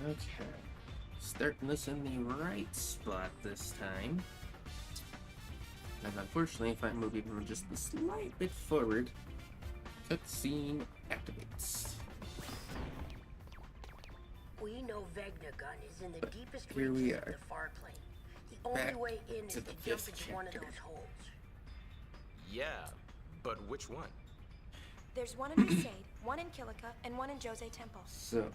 Okay. Starting this in the right spot this time. And unfortunately, if I move even just a slight bit forward, cutscene activates. We know Vegnagun is in the But deepest here we reaches of are. the far plane. The Back only way in is to to the jump fifth into one of chapter. those holes. Yeah, but which one? There's one in Crusade, one in Kilika, and one in Jose Temple. So,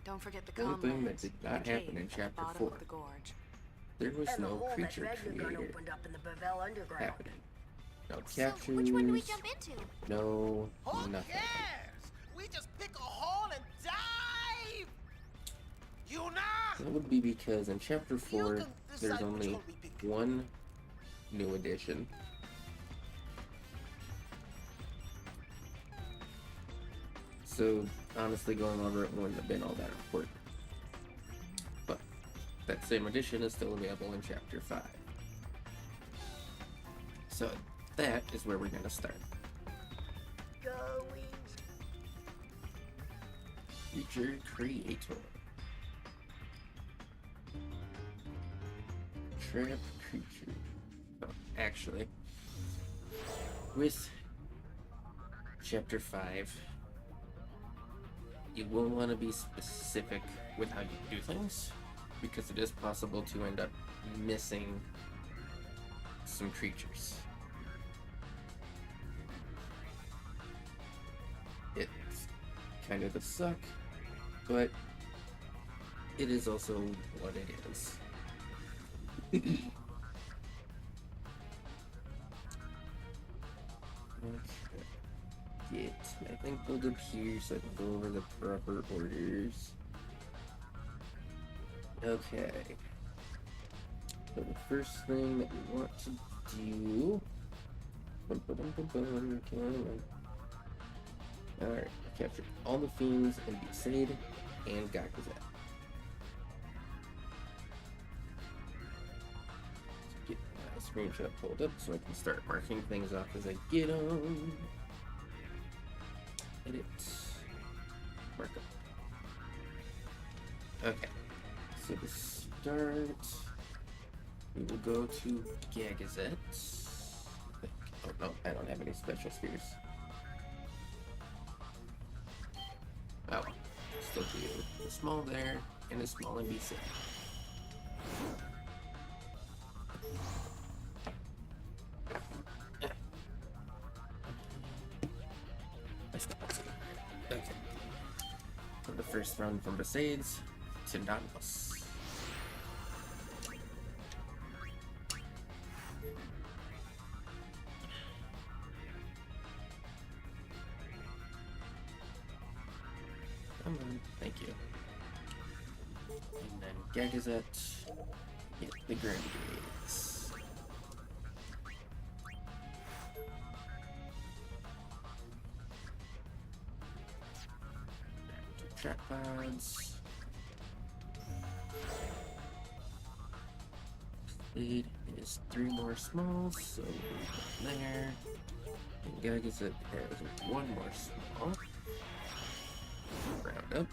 Don't forget the one thing that comrades. did not The happen cave in at the chapter bottom 4. of the gorge. There was And the no hole that creature Vegnagun creator opened up in the Bavel Underground. happening. No So, captures. which one do we jump into? No, Who nothing. cares? We just pick a hole and dive! You know? That would be because in chapter 4, can there's decide which only one we pick. one new addition. So, honestly, going over it wouldn't have been all that important. But that same edition is still available in chapter 5. So, that is where we're going to start. Going. Creature Creator. Trap creature. Oh, actually, with chapter 5, you will want to be specific with how you do things, because it is possible to end up missing some creatures. It's kind of a suck, but it is also what it is. Okay. Get everything pulled up here so I can go over the proper orders. Okay. So the first thing that we want to do. Alright, I captured all the fiends in Besaid and Gakazet. Get my screenshot pulled up so I can start marking things off as I get them. Edit. Mark up. Okay. So to start, we will go to Gagazet. Oh no, I don't have any special spheres. Oh, still do a small there and a small in BC. Okay. For the first run from Besaids to Nautilus. Come on, thank you. And then Gagazet, get the Grenades. Trap pods. Lead is 3 more smalls, so we'll go there. And Gagazet has 1 more small. Round up.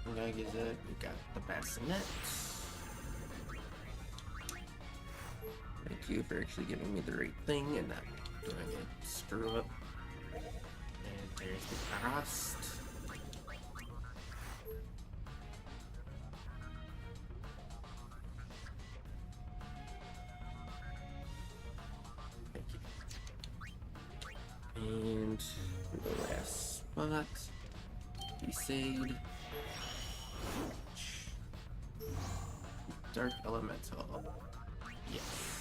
And Gagazet, we got the Bassinet. Thank you for actually giving me the right thing and not doing a screw up. And there's the Frost. Thank you. And the last spot, Besaid. Dark Elemental. Yes.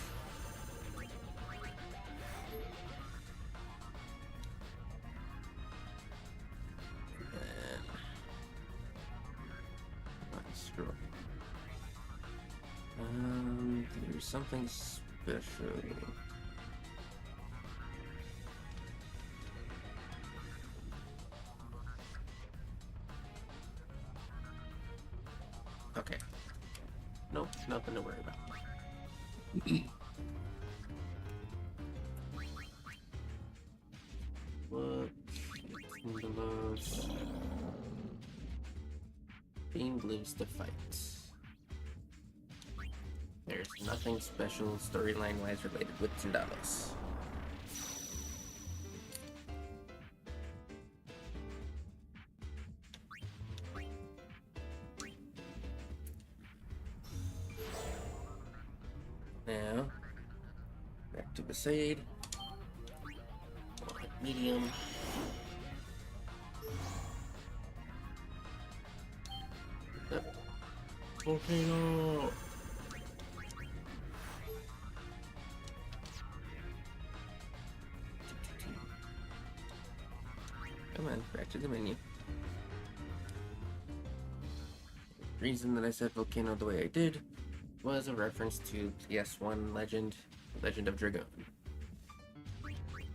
And screw up. There's something special. Okay. Nope, nothing to worry about. What? Fiend lives to fight. There's nothing special storyline-wise related with Tsundalos. Now, back to Besaid. Medium. Volcano! Come on, back to the menu. The reason that I said Volcano the way I did was a reference to PS1 Legend of Dragon.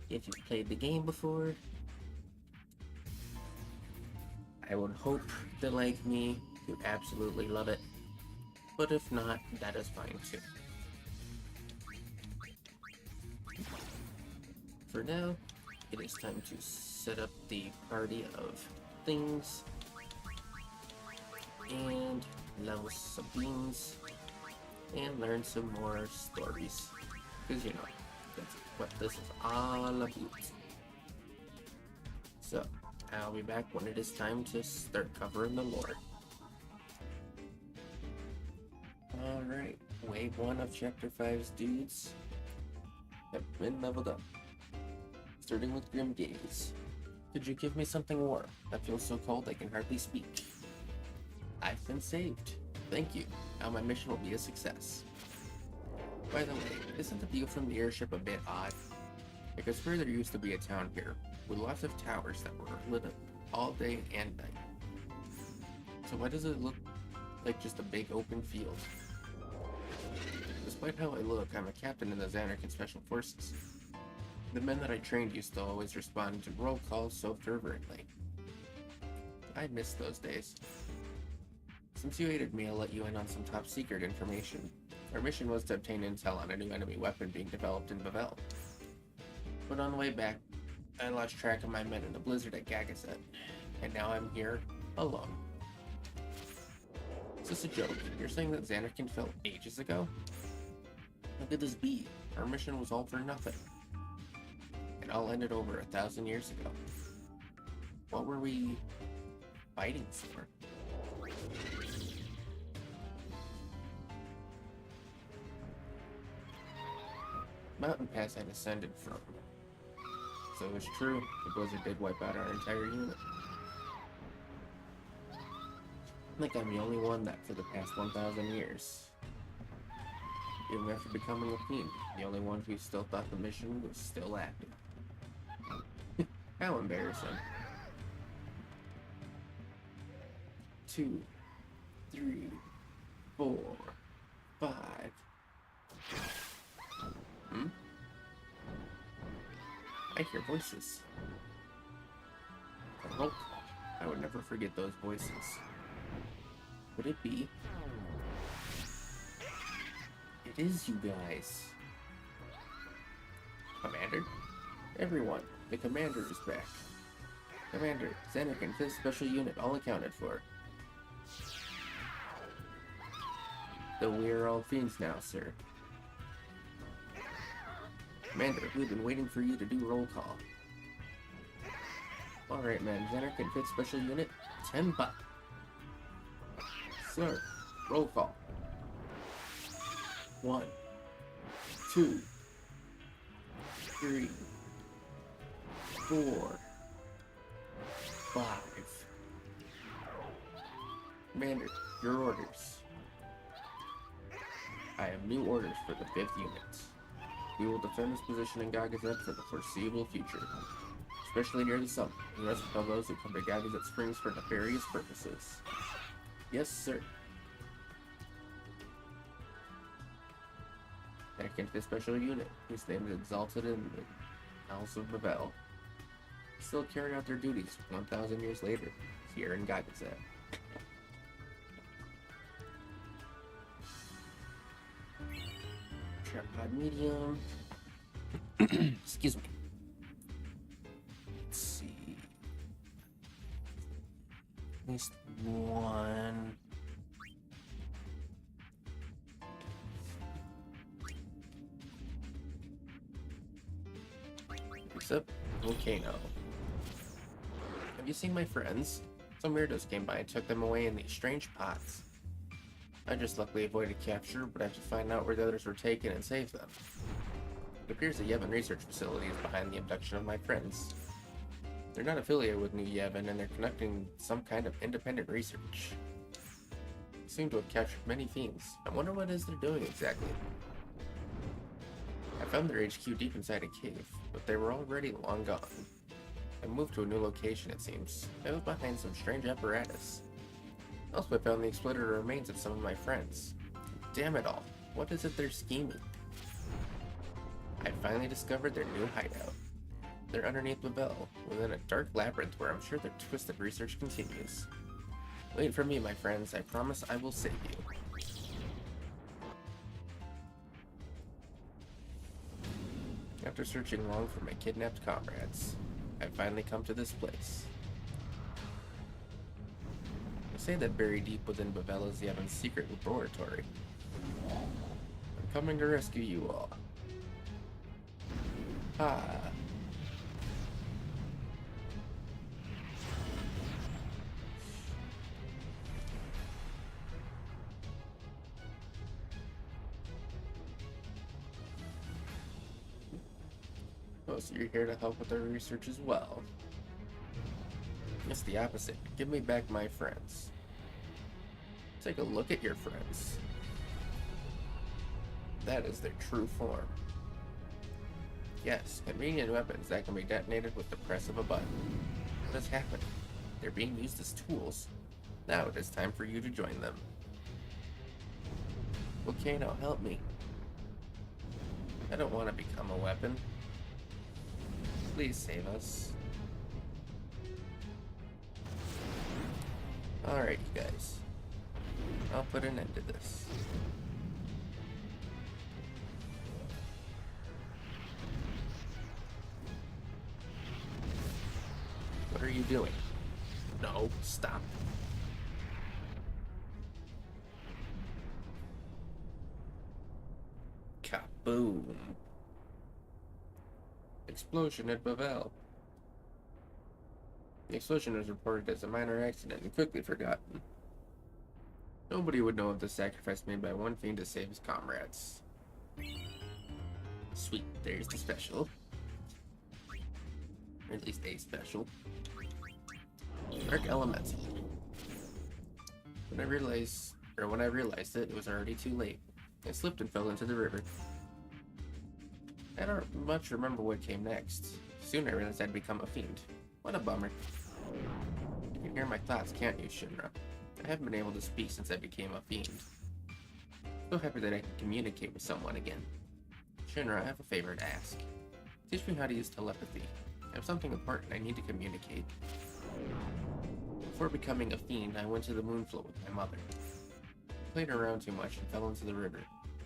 If you've played the game before, I would hope that, like me, you absolutely love it. But if not, that is fine too. For now, it is time to set up the party of things and level some beans and learn some more stories. Because, you know, that's what this is all about. So, I'll be back when it is time to start covering the lore. Alright, wave 1 of Chapter 5's dudes have been leveled up. Starting with Grim Gaze. Could you give me something warm? I feel so cold I can hardly speak. I've been saved. Thank you. Now my mission will be a success. By the way, isn't the view from the airship a bit odd? Because there used to be a town here, with lots of towers that were lit up all day and night. So why does it look like just a big open field? Despite how I look, I'm a captain in the Xanarkin Special Forces. The men that I trained used to always respond to roll calls so fervently. I miss those days. Since you aided me, I'll let you in on some top secret information. Our mission was to obtain intel on a new enemy weapon being developed in Bavel. But on the way back, I lost track of my men in the blizzard at Gagazet, and now I'm here, alone. Is this a joke? You're saying that Xanarkin fell ages ago? How could this be? Our mission was all for nothing. It all ended over 1,000 years ago. What were we fighting for? Mountain Pass I descended from. So it was true, the blizzard did wipe out our entire unit. I think I'm the only one that for the past 1,000 years. Even after becoming a fiend, the only one who still thought the mission was still active. How embarrassing. 2, 3, 4, 5. I hear voices. A roll call. I would never forget those voices. Would it be? It is you guys. Commander? Everyone, the commander is back. Commander, Xanarkin 5th Special Unit, all accounted for. Though we are all fiends now, sir. Commander, we've been waiting for you to do roll call. Alright, man. Xanarkin 5th Special Unit, 10 bucks. Sir, roll call. 1, 2, 3, 4, 5. Commander, your orders. I have new orders for the 5th unit. We will defend this position in Gagazet for the foreseeable future, especially near the summit, and rest of those who come to Gagazet Springs for nefarious purposes. Yes, sir. Second 5th Special Unit, whose name is exalted in the House of Bavel, still carrying out their duties 1,000 years later, here in Gagazet. Tripod medium. Excuse me. Let's see. At least one. Except volcano. Have you seen my friends? Some weirdos came by and took them away in these strange pots. I just luckily avoided capture, but I have to find out where the others were taken and save them. It appears the Yevon research facility is behind the abduction of my friends. They're not affiliated with New Yevon, and they're conducting some kind of independent research. They seem to have captured many fiends. I wonder what it is they're doing exactly. I found their HQ deep inside a cave, but they were already long gone. I moved to a new location, it seems. I was behind some strange apparatus. Also, I found the exploded remains of some of my friends. Damn it all. What is it they're scheming? I finally discovered their new hideout. They're underneath Babel, within a dark labyrinth where I'm sure their twisted research continues. Wait for me, my friends. I promise I will save you. After searching long for my kidnapped comrades, I finally come to this place. They say that buried deep within Babel is Yevon's secret laboratory. I'm coming to rescue you all. Ah. Oh, so you're here to help with our research as well. It's the opposite. Give me back my friends. Take a look at your friends. That is their true form. Yes, convenient weapons that can be detonated with the press of a button. What has happened? They're being used as tools. Now it is time for you to join them. Volcano, help me. I don't want to become a weapon. Please save us. Alright, you guys. I'll put an end to this. What are you doing? No, stop. Kaboom. Explosion at Babel. The explosion was reported as a minor accident and quickly forgotten. Nobody would know of the sacrifice made by one fiend to save his comrades. Sweet, there's the special. Or at least a special. Dark Elemental. When I realized it, it was already too late. I slipped and fell into the river. I don't much remember what came next. Soon I realized I'd become a fiend. What a bummer. You can hear my thoughts, can't you, Shinra? I haven't been able to speak since I became a fiend. So happy that I can communicate with someone again. Shinra, I have a favor to ask. Teach me how to use telepathy. I have something important I need to communicate. Before becoming a fiend, I went to the moonflow with my mother. I played around too much and fell into the river.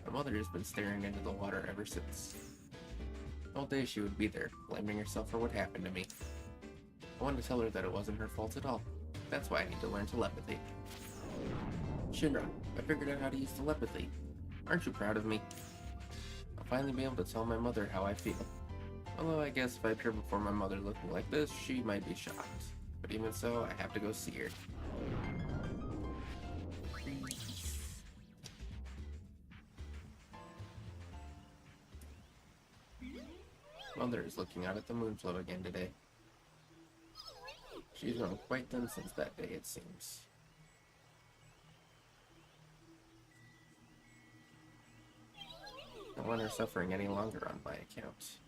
My mother has been staring into the water ever since. All day she would be there, blaming herself for what happened to me. I wanted to tell her that it wasn't her fault at all. That's why I need to learn telepathy. Shinra, I figured out how to use telepathy. Aren't you proud of me? I'll finally be able to tell my mother how I feel. Although I guess if I appear before my mother looking like this, she might be shocked. But even so, I have to go see her. Mother is looking out at the moonflow again today. She's grown quite thin since that day, it seems. I don't want her suffering any longer on my account.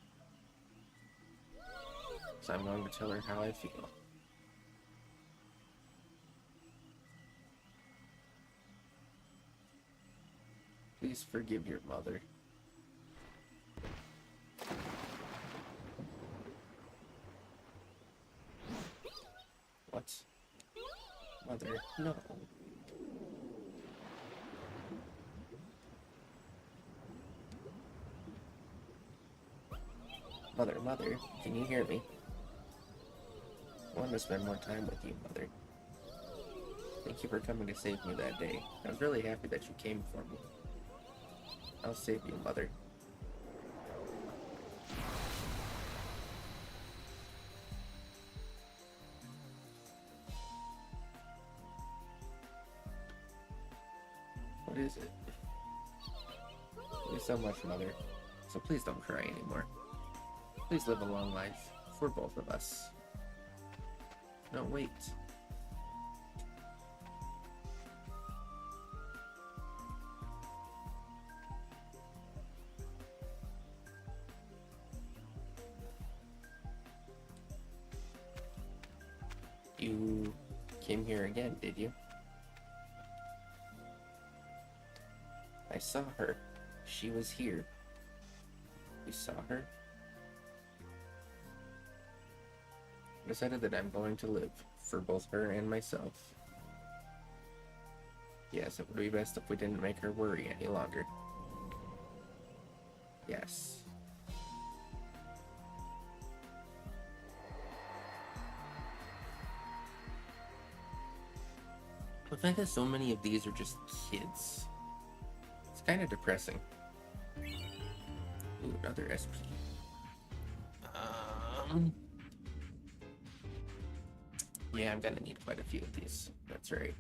So I'm going to tell her how I feel. Please forgive your mother. What? Mother, no. Mother, can you hear me? I want to spend more time with you, Mother. Thank you for coming to save me that day. I was really happy that you came for me. I'll save you, Mother. What is it? Thank you so much, Mother. So please don't cry anymore. Please live a long life for both of us. No, wait. You came here again, did you? I saw her. She was here. You saw her? I decided that I'm going to live for both her and myself. Yes, it would be best if we didn't make her worry any longer. Yes. The fact that so many of these are just kids, it's kind of depressing. Ooh, another SP. Yeah, I'm gonna need quite a few of these. That's right.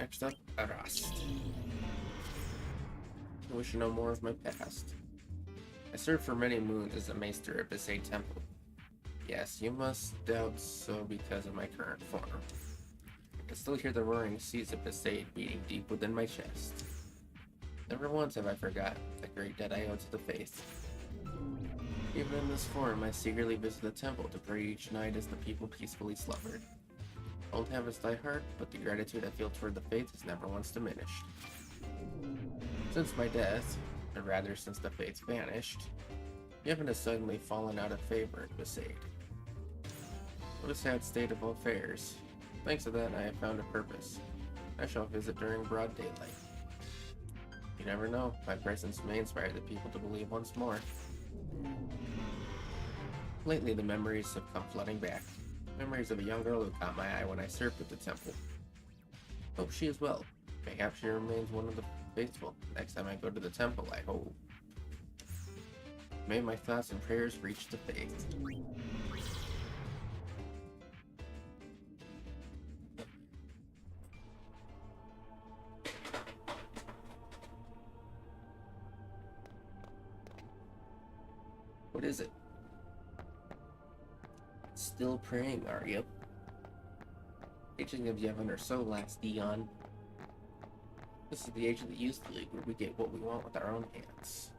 Next up, Arast. I wish to know more of my past. I served for many moons as a maester at Besaid Temple. Yes, you must doubt so because of my current form. I can still hear the roaring seas of Besaid beating deep within my chest. Never once have I forgotten the great debt I owe to the faith. Even in this form, I secretly visit the temple to pray each night as the people peacefully slumbered. Old habits die hard, but the gratitude I feel toward the faith has never once diminished. Since my death, or rather since the faith vanished, Yevon has suddenly fallen out of favor in Besaid. What a sad state of affairs. Thanks to that, I have found a purpose. I shall visit during broad daylight. You never know, my presence may inspire the people to believe once more. Lately, the memories have come flooding back. Memories of a young girl who caught my eye when I served at the temple. Hope she is well. Perhaps she remains one of the faithful. Next time I go to the temple, I hope. May my thoughts and prayers reach the faith. What is it? Still praying, are you? Aging of Yevon are so last eon. This is the age of the Youth League, where we get what we want with our own hands.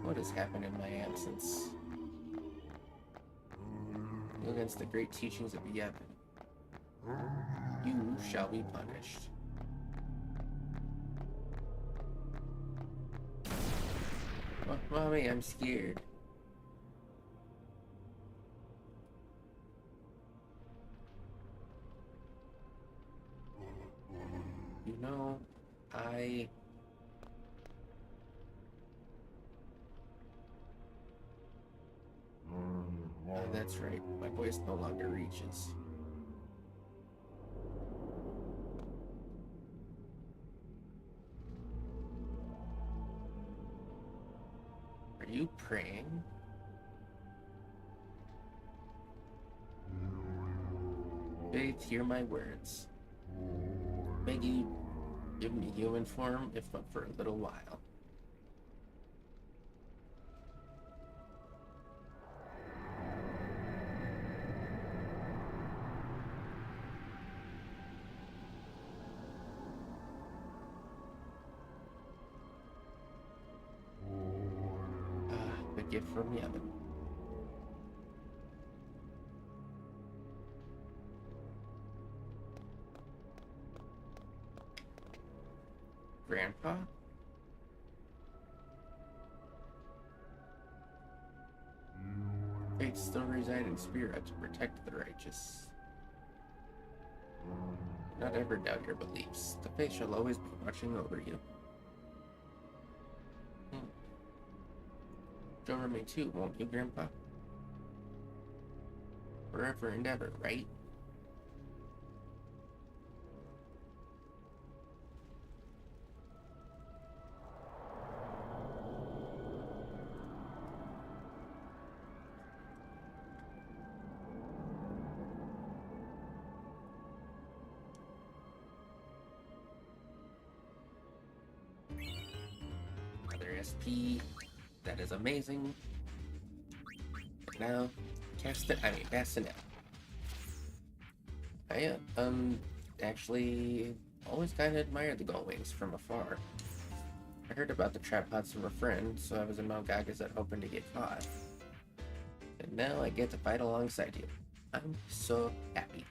What has happened in my absence? Against the great teachings of Yevon, you shall be punished. Oh, Mommy, I'm scared. You know, Oh, that's right. My voice no longer reaches. Are you praying? Faith, hear my words. Beg you, give me human form, if but for a little while. A gift from Yevon. Grandpa? Faith still reside in spirit to protect the righteous. Do not ever doubt your beliefs. The faith shall always be watching over you. watch over me too, won't you, Grandpa? Forever and ever, right? Another SP. That is amazing. Now, Bassinet. I actually always kind of admired the gull wings from afar. I heard about the trap pods from a friend, so I was in Mount Gagazet hoping to get caught. And now I get to fight alongside you. I'm so happy.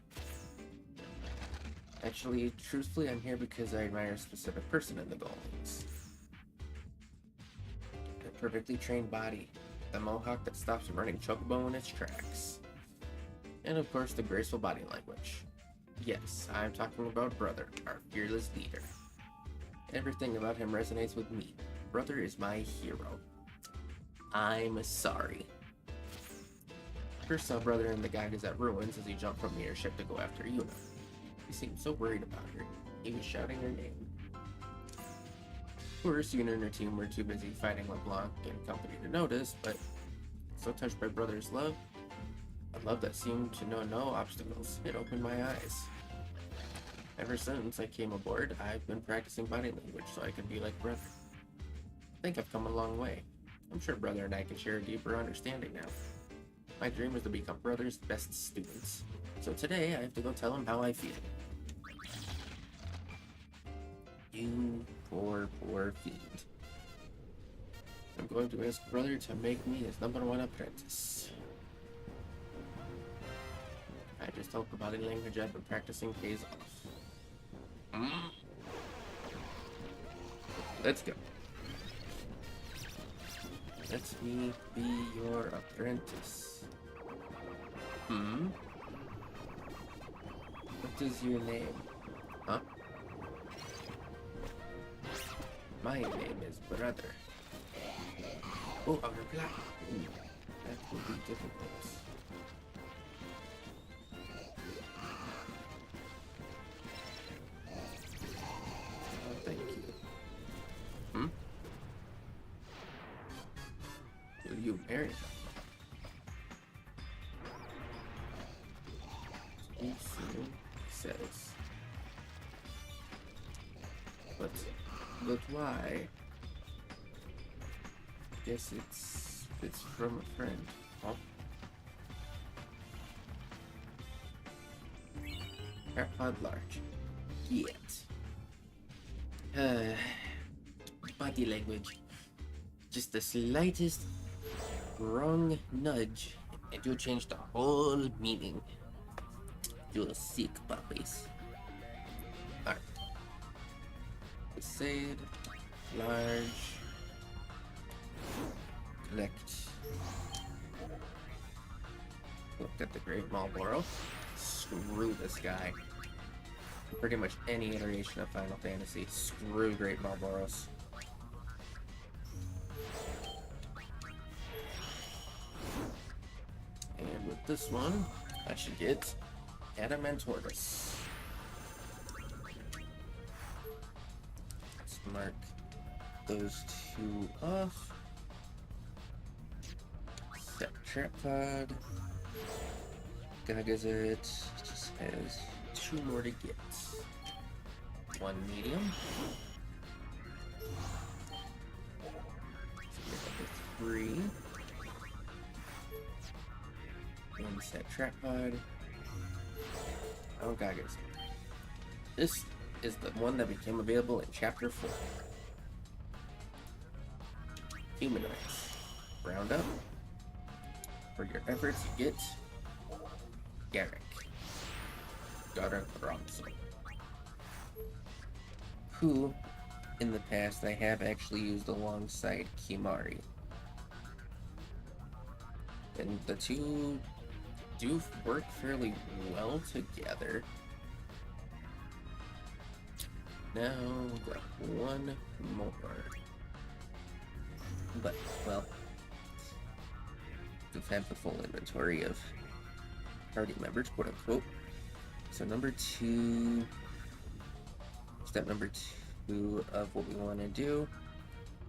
Actually, truthfully, I'm here because I admire a specific person in the gull wings. A perfectly trained body, the mohawk that stops a running chocobo in its tracks. And of course, the graceful body language. Yes, I'm talking about Brother, our fearless leader. Everything about him resonates with me. Brother is my hero. I'm sorry. First saw Brother in the Gagazet ruins as he jumped from the airship to go after Yuna. He seemed so worried about her. He was shouting her name. Of course, Yuna and her team were too busy fighting LeBlanc and company to notice, but so touched by Brother's love, a love that seemed to know no obstacles, it opened my eyes. Ever since I came aboard, I've been practicing body language so I can be like Brother. I think I've come a long way. I'm sure Brother and I can share a deeper understanding now. My dream is to become Brother's best students. So today, I have to go tell him how I feel. You poor fiend. I'm going to ask Brother to make me his #1 apprentice. I just hope the body language I've been practicing pays off. Let's go. Let me be your apprentice. What is your name? Huh? My name is Brother. Oh, a reply. That will be difficult. Oh, thank you. Will you marry me? He says. But why? Guess it's from a friend. Huh? AirPod large. Yet. Body language. Just the slightest wrong nudge, and you'll change the whole meaning. You're sick, puppies. Alright. Crusade. Large. Collect. Looked at the Great Marlboro. Screw this guy. Pretty much any iteration of Final Fantasy. Screw Great Marlboros. And with this one, I should get Adamant Tortoise. Let's mark those two off. Set tripod. Gagazet just has 2 more to get. 1 medium. So 3. And set tripod. Oh, Gagazet. This is the one that became available in Chapter 4. Humanoids. Round up. For your efforts, you get Garrick. Garrick Robinson. Who, in the past, I have actually used alongside Kimari. And the two do work fairly well together. Now, we've got 1 more. But, well, to have the full inventory of party members, quote unquote. So step number two of what we want to do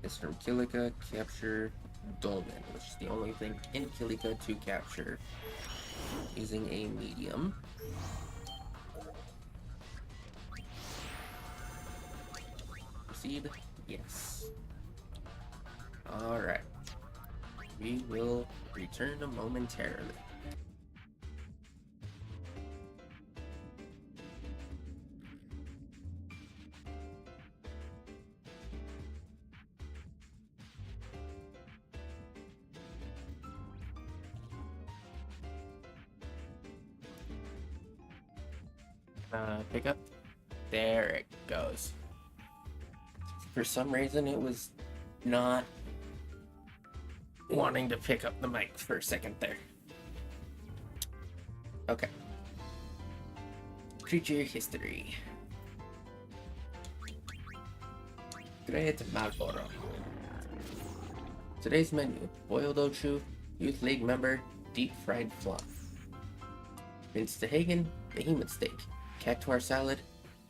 is from Kilika, capture Dolmen, which is the only thing in Kilika to capture using a medium. Proceed? Yes. Alright. We will return momentarily. Pick up. There it goes. For some reason, it was not wanting to pick up the mic for a second there. Okay. Creature history. Great Marlboro. Today's menu: boiled ochu, youth league member, deep fried fluff. Minced Hagen, behemoth steak, cactuar salad,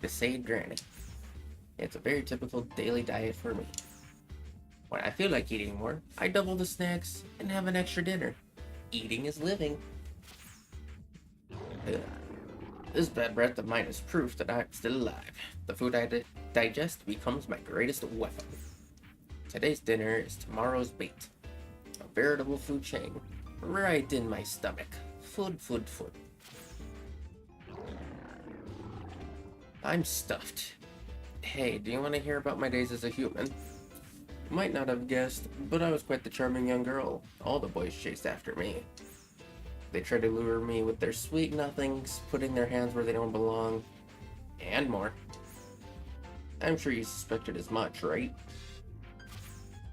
Besaid granny. It's a very typical daily diet for me. When I feel like eating more, I double the snacks and have an extra dinner. Eating is living. Ugh. This bad breath of mine is proof that I'm still alive. The food I digest becomes my greatest weapon. Today's dinner is tomorrow's bait. A veritable food chain, right in my stomach. Food. I'm stuffed. Hey, do you want to hear about my days as a human? Might not have guessed, but I was quite the charming young girl. All the boys chased after me. They tried to lure me with their sweet nothings, putting their hands where they don't belong, and more. I'm sure you suspected as much, right?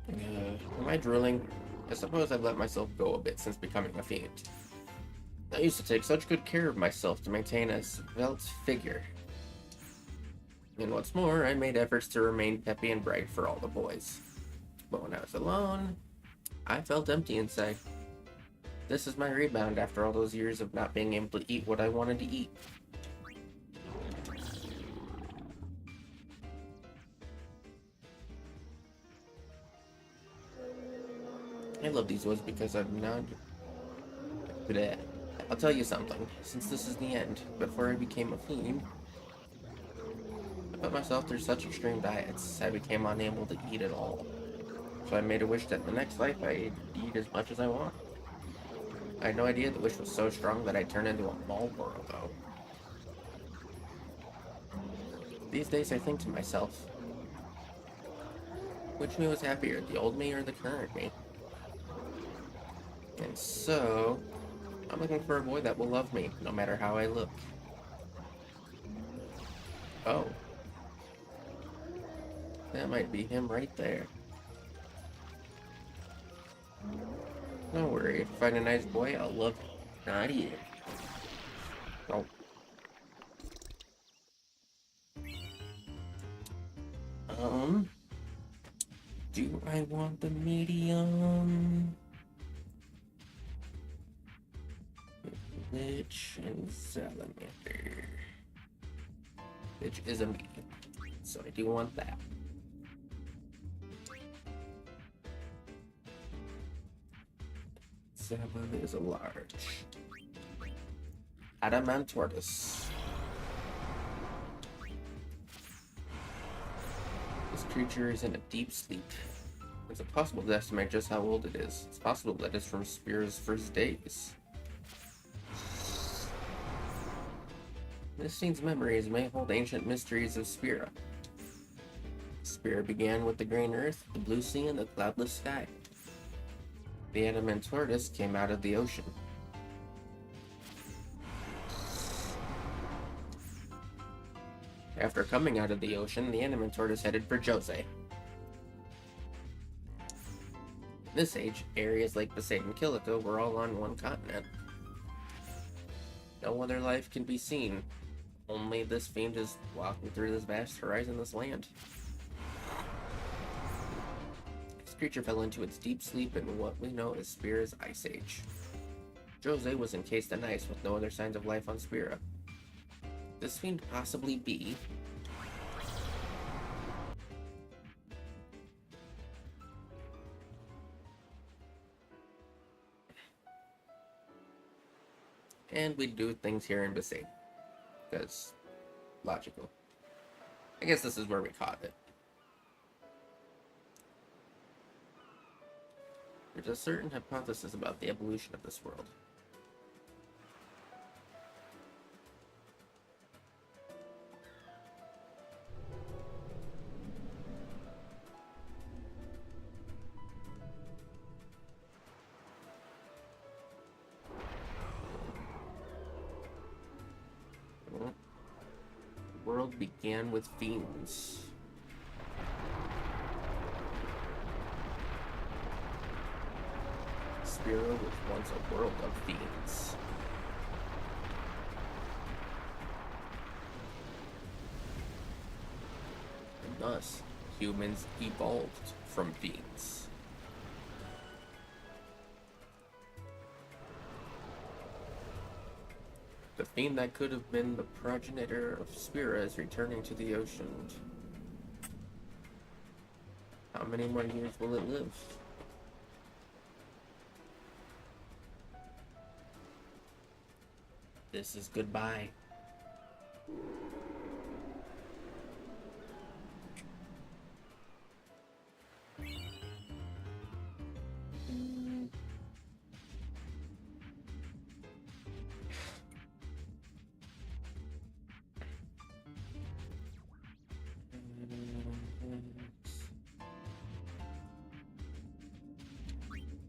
Am I drooling? I suppose I've let myself go a bit since becoming a fiend. I used to take such good care of myself to maintain a svelte figure. And what's more, I made efforts to remain peppy and bright for all the boys. But when I was alone, I felt empty inside. This is my rebound after all those years of not being able to eat what I wanted to eat. I love these woods because I'm not... Bleh. I'll tell you something, since this is the end, before I became a fiend, I put myself through such extreme diets, I became unable to eat at all. So I made a wish that in the next life I'd eat as much as I want. I had no idea the wish was so strong that I'd turn into a Marlboro, though. These days I think to myself, which me was happier, the old me or the current me? And so, I'm looking for a boy that will love me, no matter how I look. Oh. That might be him right there. Don't worry, if I find a nice boy, I'll love him. Not yet. Oh. Do I want the medium? Lich and Zalamander. Lich is a medium, so I do want that. Zalamander is a large. Adamant tortoise. This creature is in a deep sleep. It's impossible to estimate just how old it is. It's possible that it's from Spear's first days. This scene's memories may hold ancient mysteries of Spira. Spira began with the green earth, the blue sea, and the cloudless sky. The adamant tortoise came out of the ocean. After coming out of the ocean, the adamant tortoise headed for Jose. In this age, areas like Besaid and Kilika were all on one continent. No other life can be seen. Only this fiend is walking through this vast horizonless land. His creature fell into its deep sleep in what we know as Spira's Ice Age. Jose was encased in ice with no other signs of life on Spira. This fiend possibly be... And we do things here in Basane. Because, logical. I guess this is where we caught it. There's a certain hypothesis about the evolution of this world. The world began with fiends. Spira was once a world of fiends. And thus, humans evolved from fiends. The fiend that could have been the progenitor of Spira is returning to the ocean. How many more years will it live? This is goodbye.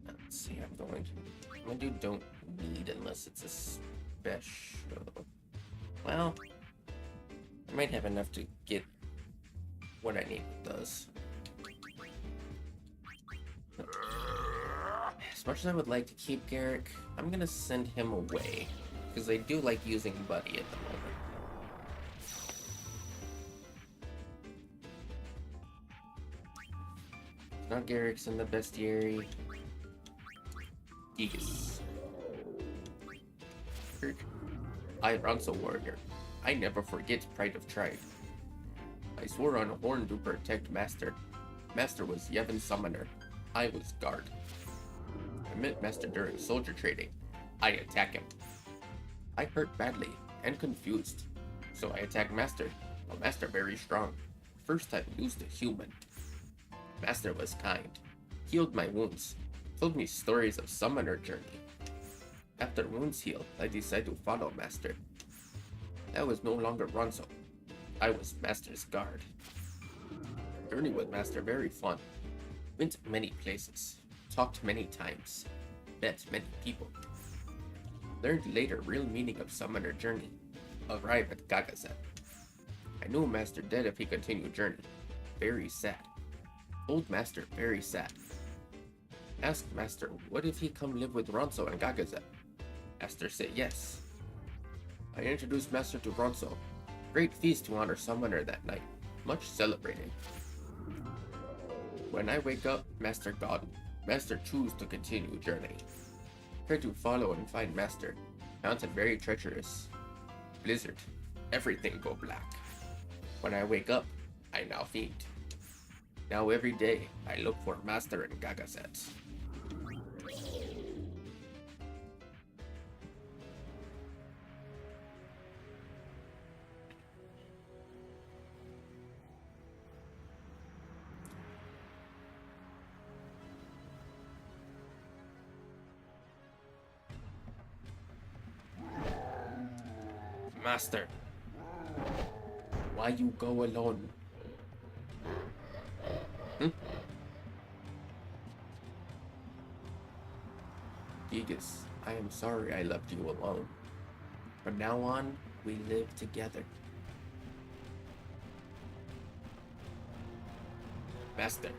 Let's see, I'm going to don't need unless it's a special. Well, I might have enough to get what I need with those. As much as I would like to keep Garrick, I'm gonna send him away because I do like using Buddy at the moment. Not Garrick's in the bestiary. Gigas. I Ranso warrior. I never forget pride of tribe. I swore on a horn to protect Master. Master was Yevon Summoner. I was guard. I met Master during soldier trading. I attack him. I hurt badly and confused. So I attack Master. A Master very strong. First time used a human. Master was kind. Healed my wounds. Told me stories of Summoner journey. After wounds healed, I decided to follow Master. I was no longer Ronso. I was Master's guard. Journey with Master very fun. Went many places. Talked many times. Met many people. Learned later real meaning of Summoner journey. Arrived at Gagazet. I knew Master dead if he continued journey. Very sad. Old Master very sad. Asked Master what if he come live with Ronso and Gagazet. Master said yes. I introduced Master to Ronso. Great feast to honor Summoner that night. Much celebrating. When I wake up, Master gone. Master choose to continue journey. Try to follow and find Master. Mountain very treacherous. Blizzard. Everything go black. When I wake up, I now fiend. Now every day, I look for Master and Gagazet. Master, why you go alone? Gigas, I am sorry I left you alone. From now on, we live together. Master.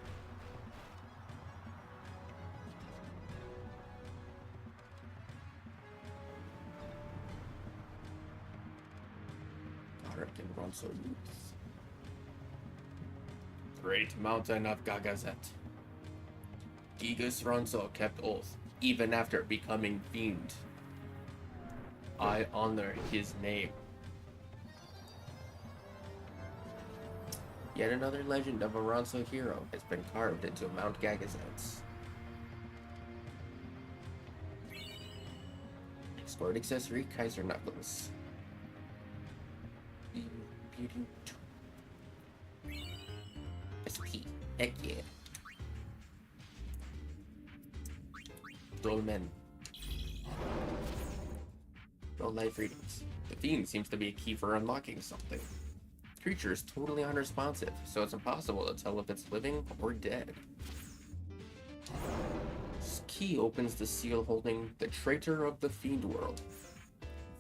And Ronso youth. Great mountain of Gagazet. Gigas Ronso kept oath, even after becoming Fiend. I honor his name. Yet another legend of a Ronso hero has been carved into Mount Gagazets. Export accessory, Kaiser Knuckles. Beauty. SP. Heck yeah. Dolmen. No life readings. The theme seems to be a key for unlocking something. The creature is totally unresponsive, so it's impossible to tell if it's living or dead. This key opens the seal holding the traitor of the Fiend world.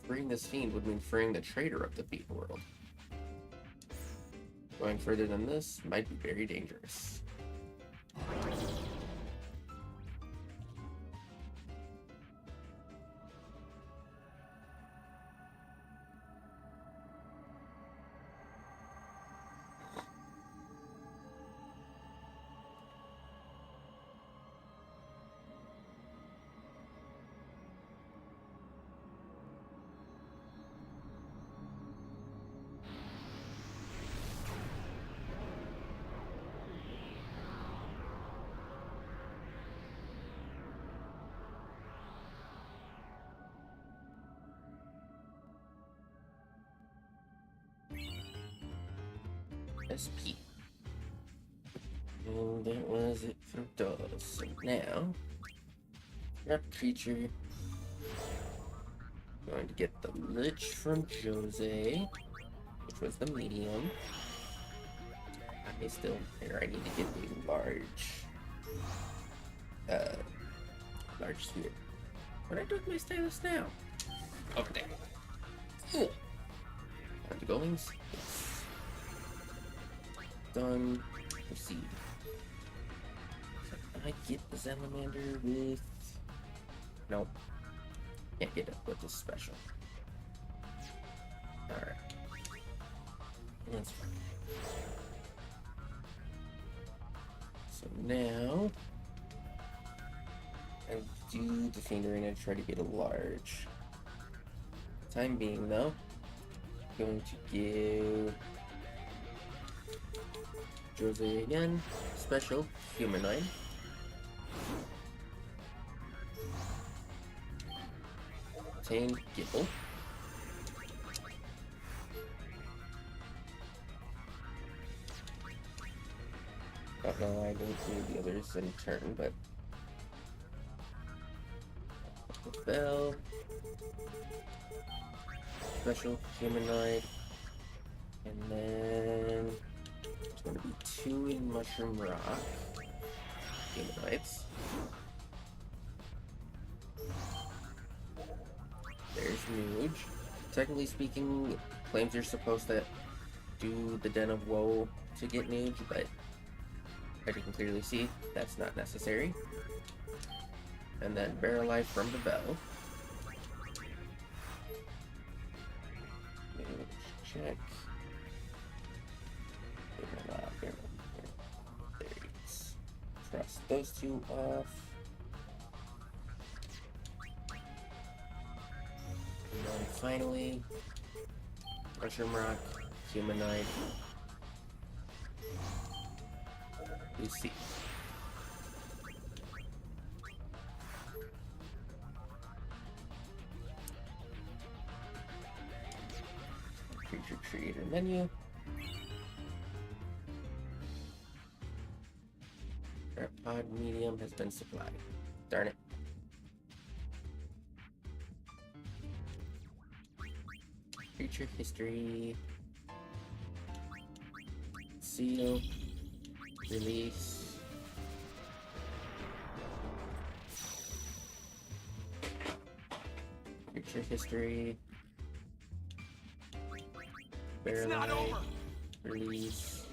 Freeing this fiend would mean freeing the traitor of the Fiend world. Going further than this might be very dangerous. SP. And that was it for those. So now, that creature. Going to get the Lich from Jose, which was the medium. I still here. I need to get a large sphere. What do I do with my stylus now? Over there. Cool. On the goings. Yes. Done. Proceed. So I get the Zalamander with. Nope. Can't get it with this special. Alright. That's fine. So now I do the Fiend Arena to try to get a large. Time being though, I'm going to give Jose again, special, humanoid. Obtained Gipple. Don't know why I didn't do the others in turn, but Bell. Special humanoid. And then it's going to be 2 in Mushroom Rock. Humanoids. There's Nooj. Technically speaking, claims you're supposed to do the Den of Woe to get Nooj, but as you can clearly see, that's not necessary. And then Barrel Life from the Bell. Check. There it is. Cross those two off. And then finally, Mushroom Rock, Humanoid, Lucy. Creature Creator menu. Our pod medium has been supplied. Darn it. Creature history. Seal. Release. Creature history. It's not over. Release.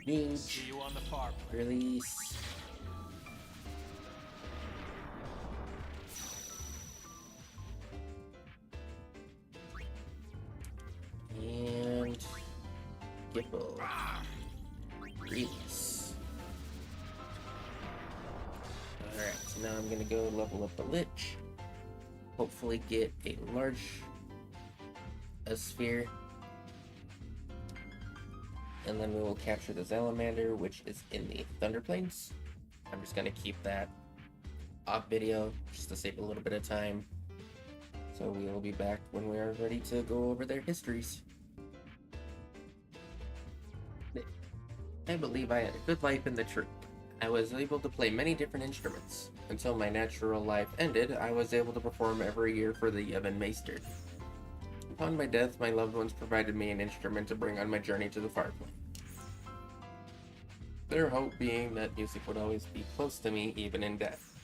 Nooj. See you on the far. Release. Skipple. Release. Alright, so now I'm gonna go level up the Lich. Hopefully get a large sphere. And then we will capture the Zalamander, which is in the Thunder Plains. I'm just gonna keep that off video, just to save a little bit of time. So we will be back when we are ready to go over their histories. I believe I had a good life in the troop. I was able to play many different instruments. Until my natural life ended, I was able to perform every year for the Yevon Maester. Upon my death, my loved ones provided me an instrument to bring on my journey to the far plane. Their hope being that music would always be close to me, even in death.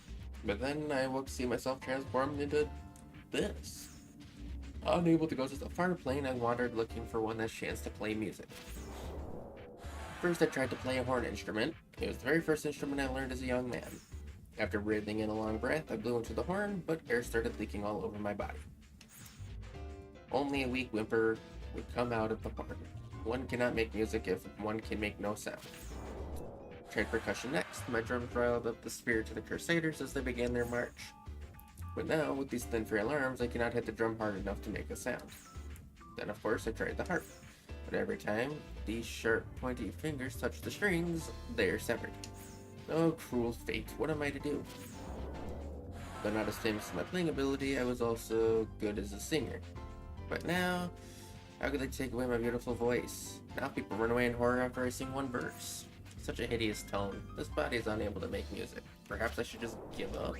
But then I woke to see myself transformed into this. Unable to go to the far plane, I wandered looking for one last chance to play music. First, I tried to play a horn instrument. It was the very first instrument I learned as a young man. After breathing in a long breath, I blew into the horn, but air started leaking all over my body. Only a weak whimper would come out of the horn. One cannot make music if one can make no sound. Tried percussion next. My drums riled up the spirit of the Crusaders as they began their march. But now, with these thin frail arms, I cannot hit the drum hard enough to make a sound. Then, of course, I tried the harp. But every time these sharp, pointy fingers touch the strings, they are severed. Oh, cruel fate, what am I to do? Though not as famous as my playing ability, I was also good as a singer. But now, how could they take away my beautiful voice? Now people run away in horror after I sing one verse. Such a hideous tone. This body is unable to make music. Perhaps I should just give up.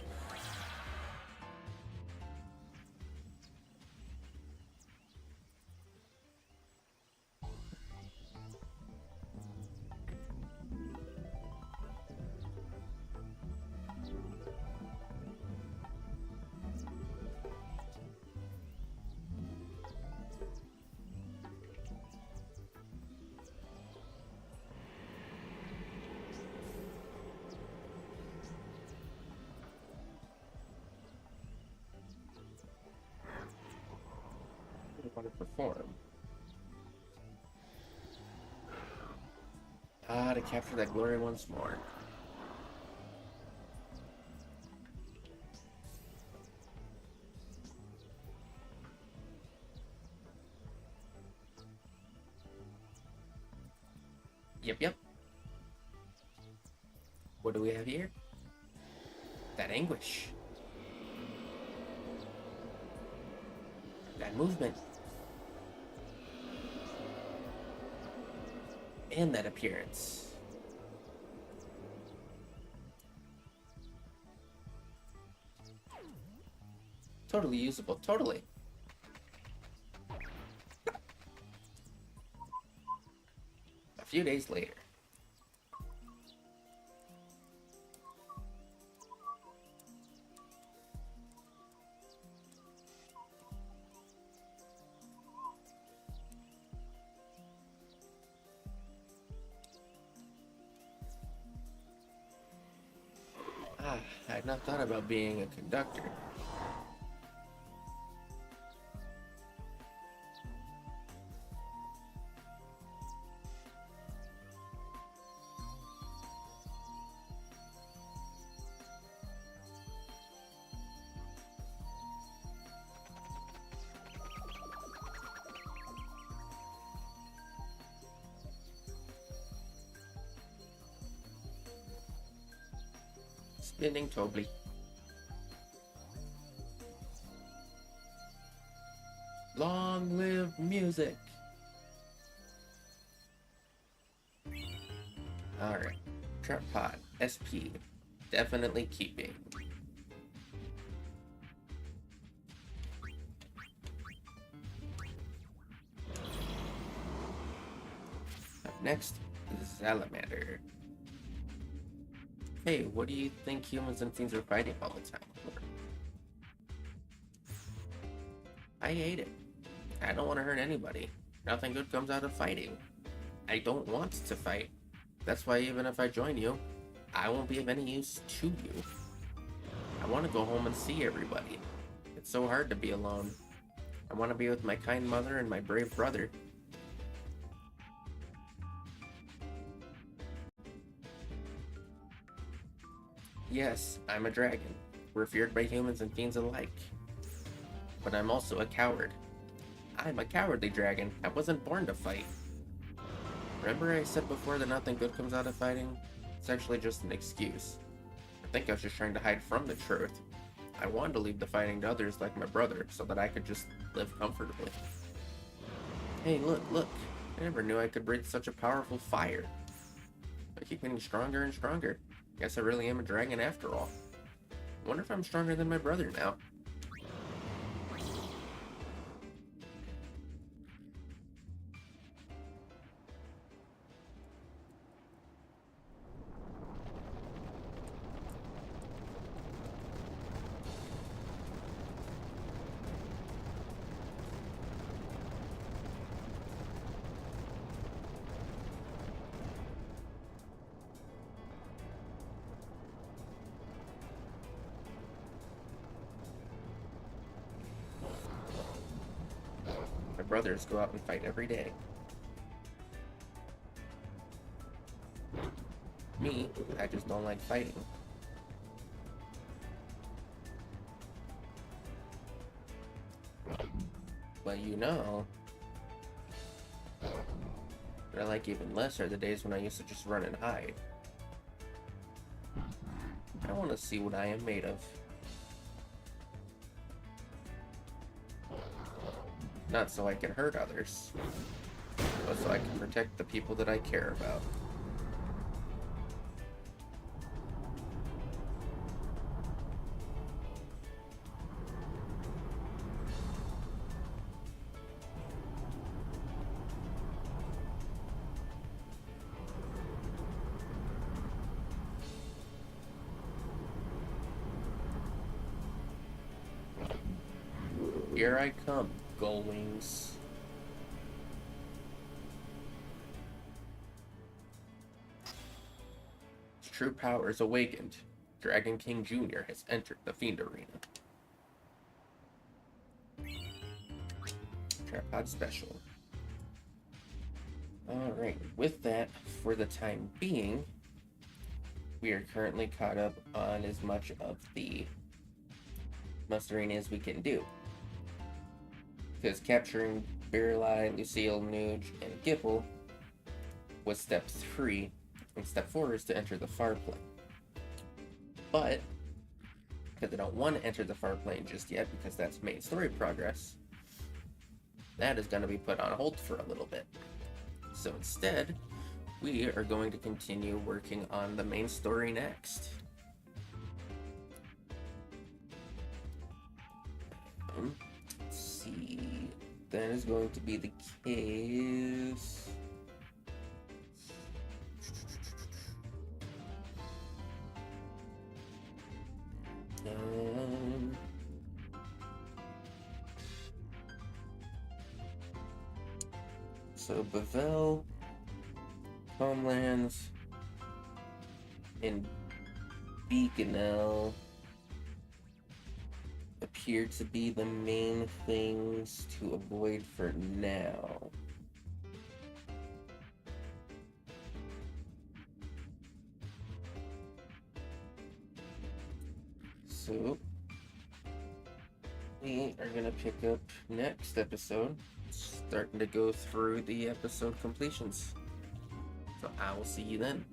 Want to perform. To capture that glory once more. Yep. What do we have here? That anguish. That movement. And that appearance. Totally usable, totally. A few days later. I had not thought about being a conductor. Spinning Tobly. Long live music. Alright. Trap Pod. SP. Definitely keeping. Up next is Zalamander. Hey, what do you think humans and fiends are fighting all the time for? I hate it. I don't want to hurt anybody. Nothing good comes out of fighting. I don't want to fight. That's why even if I join you, I won't be of any use to you. I want to go home and see everybody. It's so hard to be alone. I want to be with my kind mother and my brave brother. Yes, I'm a dragon. We're feared by humans and fiends alike. But I'm also a coward. I'm a cowardly dragon. I wasn't born to fight. Remember I said before that nothing good comes out of fighting? It's actually just an excuse. I think I was just trying to hide from the truth. I wanted to leave the fighting to others like my brother, so that I could just live comfortably. Hey, look. I never knew I could breathe such a powerful fire. I keep getting stronger and stronger. Guess I really am a dragon after all. I wonder if I'm stronger than my brother now. My brothers go out and fight every day. Me, I just don't like fighting. But you know, what I like even less are the days when I used to just run and hide. I want to see what I am made of. Not so I can hurt others, but so I can protect the people that I care about. Here I come, Gullwings. His true power is awakened. Dragon King Jr. has entered the Fiend Arena. Trapod Special. Alright, with that, for the time being, we are currently caught up on as much of the Must Arena as we can do. Because capturing Barreleye, Lucille, Nooj, and Gipple was step 3, and step 4 is to enter the far plane. But, because I don't want to enter the far plane just yet, because that's main story progress, that is going to be put on hold for a little bit. So instead, we are going to continue working on the main story next. Let's see. That is going to be the case. So Bavel, Homelands, and Beaconel appear to be the main things to avoid for now. So, we are going to pick up next episode, starting to go through the episode completions. So I will see you then.